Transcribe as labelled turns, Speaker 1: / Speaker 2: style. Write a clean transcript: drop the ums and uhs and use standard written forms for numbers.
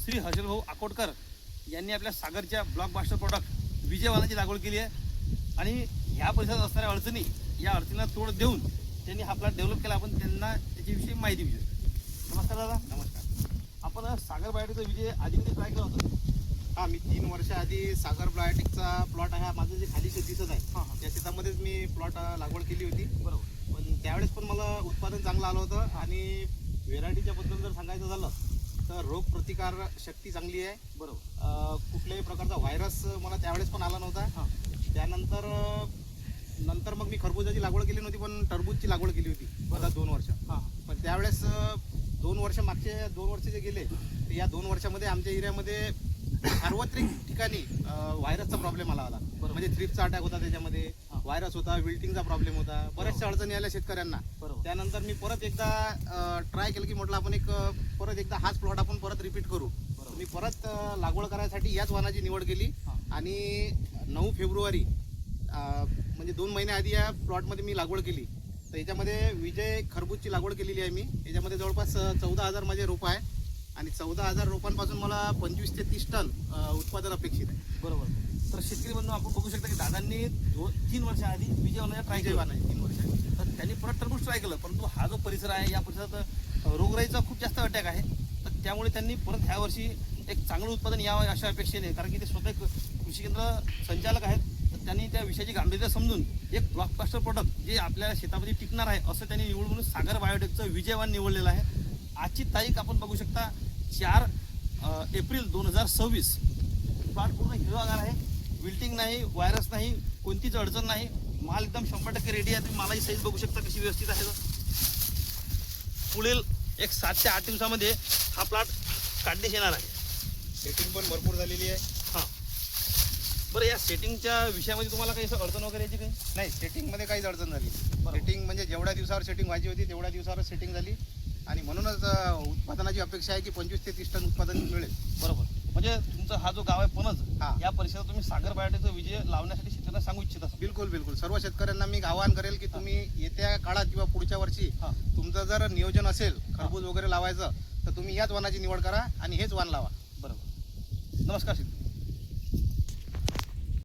Speaker 1: श्री हर्षल भाऊ अकोटकर यांनी आपल्या सागरच्या ब्लॉकबस्टर प्रोडक्ट विजयवानाची लागवड केली आहे आणि ह्या परिसरात असणाऱ्या अडचणी या अडचणीला तोड देऊन त्यांनी हा प्लॉट डेव्हलप केला. आपण त्यांना त्याच्याविषयी माहिती विचारू. नमस्कार दादा.
Speaker 2: नमस्कार.
Speaker 1: आपण सागर बायोटेकचा विजय आधी कधी ट्राय केला होता?
Speaker 2: हां, मी 3 वर्षाआधी सागर बायोटेकचा प्लॉट आहे. माझं जे खाली शेत दिसत आहे
Speaker 1: हां
Speaker 2: त्या शेतामध्येच मी प्लॉट लागवड केली होती.
Speaker 1: बरोबर.
Speaker 2: पण त्यावेळेस पण मला उत्पादन चांगलं आलं होतं आणि व्हेरायटीच्या बद्दल जर सांगायचं झालं तर रोग प्रतिकार शक्ती चांगली आहे.
Speaker 1: बरोबर.
Speaker 2: कुठल्याही प्रकारचा व्हायरस मला त्यावेळेस पण आला नव्हता.
Speaker 1: हां.
Speaker 2: त्यानंतर मग मी खरबुजाची लागवड केली नव्हती, पण टरबूजची लागवड केली होती मला 2 वर्ष.
Speaker 1: हां.
Speaker 2: पण त्यावेळेस 2 वर्ष मागचे 2 वर्ष जे गेले तर या 2 वर्षामध्ये आमच्या एरियामध्ये सार्वत्रिक ठिकाणी व्हायरसचा प्रॉब्लेम आला होता. म्हणजे थ्रिप्सचा अटॅक होता, त्याच्यामध्ये व्हायरस होता, विल्टिंगचा प्रॉब्लेम होता, बऱ्याचशा अडचणी आल्या शेतकऱ्यांना. त्यानंतर मी परत एकदा ट्राय केलं की म्हटलं आपण परत एकदा हाच प्लॉट आपण परत रिपीट करू. मी परत लागवड करायसाठी याच वाहनाची निवड केली आणि 9 फेब्रुवारी म्हणजे 2 महिन्याआधी या प्लॉटमध्ये मी लागवड केली. तर याच्यामध्ये विजय खरबूजची लागवड केलेली आहे मी. याच्यामध्ये जवळपास 14,000 माझे रोपं आहे आणि 14,000 रोपांपासून मला 25 ते 30 टन उत्पादन अपेक्षित आहे.
Speaker 1: बरोबर. तर शेतकरी बंधू आपण बघू शकता की दादांनी 3 वर्षाआधी विजयवानाचा ट्राय केला.
Speaker 2: 3 वर्ष.
Speaker 1: तर त्यांनी परत टरबूज ट्राय केलं, परंतु हा जो परिसर आहे या परिसरात रोगराईचा खूप जास्त अटॅक आहे. तर त्यामुळे त्यांनी परत ह्या वर्षी एक चांगलं उत्पादन यावं अशा अपेक्षेने, कारण की ते स्वतः कृषी केंद्र संचालक आहेत, तर त्यांनी त्या विषयाची गांभीर्य समजून एक ब्लॉकबस्टर प्रोडक्ट जे आपल्या शेतामध्ये टिकणार आहे असं त्यांनी निवड म्हणून सागर बायोटेकचं विजयवान निवडलेलं आहे. आजची तारीख आपण बघू शकता 4 एप्रिल 2026. प्लॉट पूर्ण हिरवागार आहे, विल्टिंग नाही, व्हायरस नाही, कोणतीच अडचण नाही. माल एकदम 100% रेडी आहे. तुम्ही मालाची साईज बघू शकता कशी व्यवस्थित आहे. पुढील एक 7 ते 8 दिवसामध्ये हा प्लॉट काढण्यात येणार आहे.
Speaker 2: सेटिंग पण भरपूर झालेली आहे.
Speaker 1: हां. बरं, या सेटिंगच्या विषयामध्ये तुम्हाला काही असं अडचण वगैरे यायची काही?
Speaker 2: नाही, सेटिंगमध्ये काहीच अडचण झाली. सेटिंग म्हणजे जेवढ्या दिवसावर सेटिंग व्हायची होती तेवढ्या दिवसावर सेटिंग झाली आणि म्हणूनच उत्पादनाची अपेक्षा आहे की 25 ते 30 टन उत्पादन मिळेल.
Speaker 1: बरोबर. म्हणजे तुमचा हा जो गाव आहे पणज,
Speaker 2: हां,
Speaker 1: या परिसरात तुम्ही सागर बायोटेकचा विजय लावण्यासाठी शेतकऱ्यांना सांगू इच्छित असाल?
Speaker 2: बिलकुल. सर्व शेतकऱ्यांना मी आवाहन करेल की तुम्ही येत्या काळात किंवा पुढच्या वर्षी तुमचं जर नियोजन असेल खरबूज वगैरे लावायचं तर तुम्ही याच वाहनाची निवड करा आणि हेच वाहन लावा.
Speaker 1: बरोबर. नमस्कार शेतकरी.